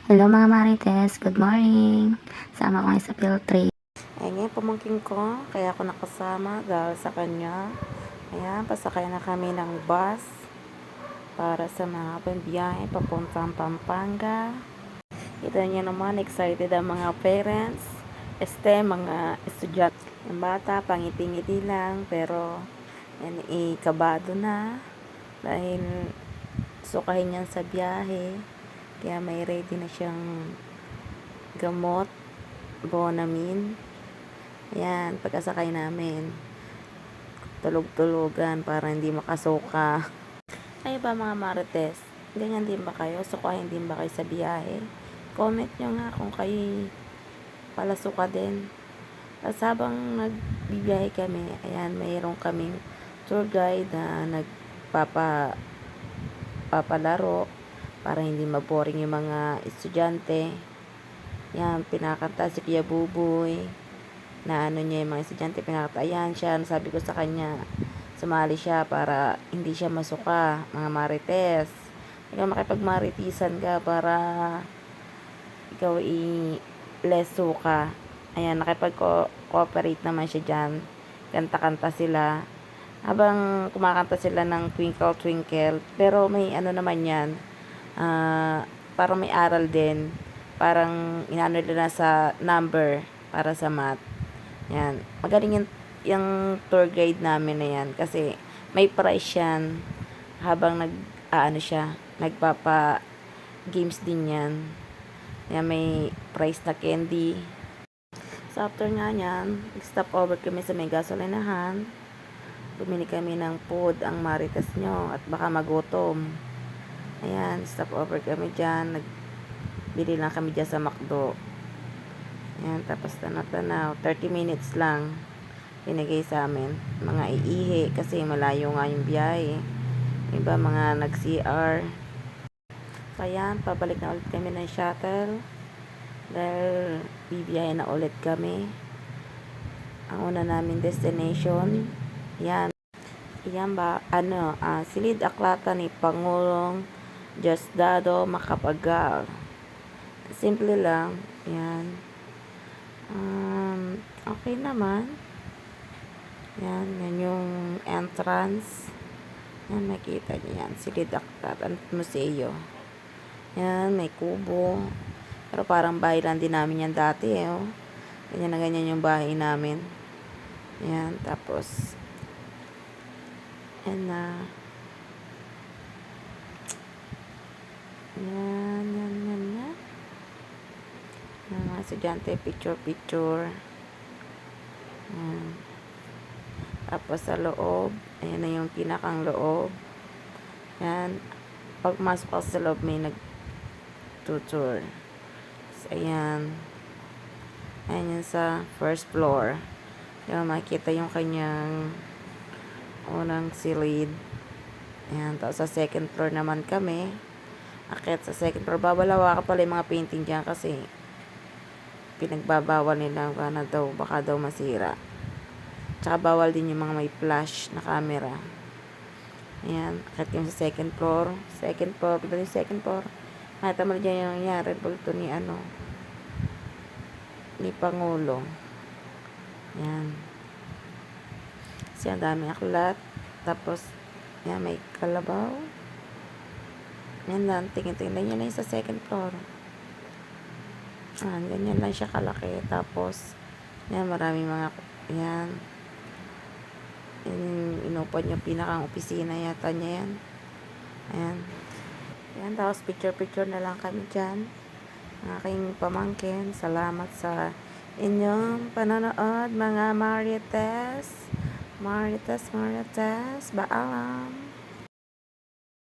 Hello mga Marites, good morning. Sama ko ngayon sa field trip. Ayan, pamangkin ko, kaya ako nakasama dahil sa kanya. Ayan, pasakay na kami ng bus para sa mga pambiyahe papuntang Pampanga. Kita niyo naman, excited ang mga parents, mga estudyante. Yung bata, pangiti-ngiti lang, pero yan, kabado na dahil sukahin niyan sa biyahe. Kaya may ready na siyang gamot, Bonamine. Ayan, pagkasakay namin, tulog-tulugan para hindi makasuka. Kayo ba mga Marites? Ganyan din ba kayo? Sukahin din ba kayo sa biyahe? Comment nyo nga kung kayo palasuka din. Tapos habang nagbibiyahe kami, ayan, mayroon kaming tour guide na papalaro para hindi maboring yung mga estudyante. Yan, pinakanta si Kuya Buboy na ano niya yung mga estudyante, pinakanta. Ayan siya, sabi ko sa kanya, sumali siya para hindi siya masuka, mga Marites. Ikaw makipagmaritisan ka para ikaw less suka. Ayan, nakipag-cooperate naman siya dyan. Kanta-kanta sila. Habang kumakanta sila ng Twinkle Twinkle, pero may ano naman yan, parang may aral din. Parang inano nila sa number para sa math. Yan. Magaling yung tour guide namin na yan kasi may price yan habang nagpapa games din yan. Yan, may price na candy. So after nga yan, stop over kami sa may gasolinahan. Bumili kami ng food ang Marites nyo at baka magutom. Ayan, stop over kami dyan. Nagbili lang kami dyan sa McDo. Ayan, tapos tanaw-tanaw. 30 minutes lang binigay sa amin. Mga iihi kasi malayo nga yung biyahe. Iba mga nag-CR. Kaya pabalik na ulit kami ng shuttle. Dahil bibiyahe na ulit kami. Ang una namin destination. Yan. Yan ba, Silid Aklata ni Pangulong Diosdado Macapagal. Simple lang. Yan. Okay naman. Yan yung entrance. Yan, makita niyo yan. Silid Aklata Museo. Yan, may kubo. Pero parang bahay lang din namin yan dati, oh. Ganyan na ganyan yung bahay namin. Yan, tapos yan na. Yan. Yung mga estudyante, picture. Yan. Tapos sa loob, ayan na yung pinakang loob. Yan. Pag masok ka sa loob, may nag-tutor. So, ayan. Ayan yun sa first floor. Yan, makikita yung kanyang unang silid. Ayan, tapos sa second floor naman kami. Akit sa second floor, babalawa ka pala yung mga painting dyan kasi pinagbabawal nila baka daw masira. Tsaka bawal din yung mga may flash na camera. Ayan, akit yung sa second floor. Pagdating yung second floor, nakita mo dyan yung nangyari bulto ni Pangulo. Ayan. Kasi ang dami aklat. Tapos, yan, may kalabaw. Yan lang, tingin-tingin nyo lang sa second floor. Ganyan lang siya kalaki. Tapos, yan, maraming mga, yan. Inupan yung pinakang opisina yata niya yan. Ayan. Yan, tapos picture na lang kami dyan. Aking pamangkin. Salamat sa inyong panonood, mga Marites. Paalam.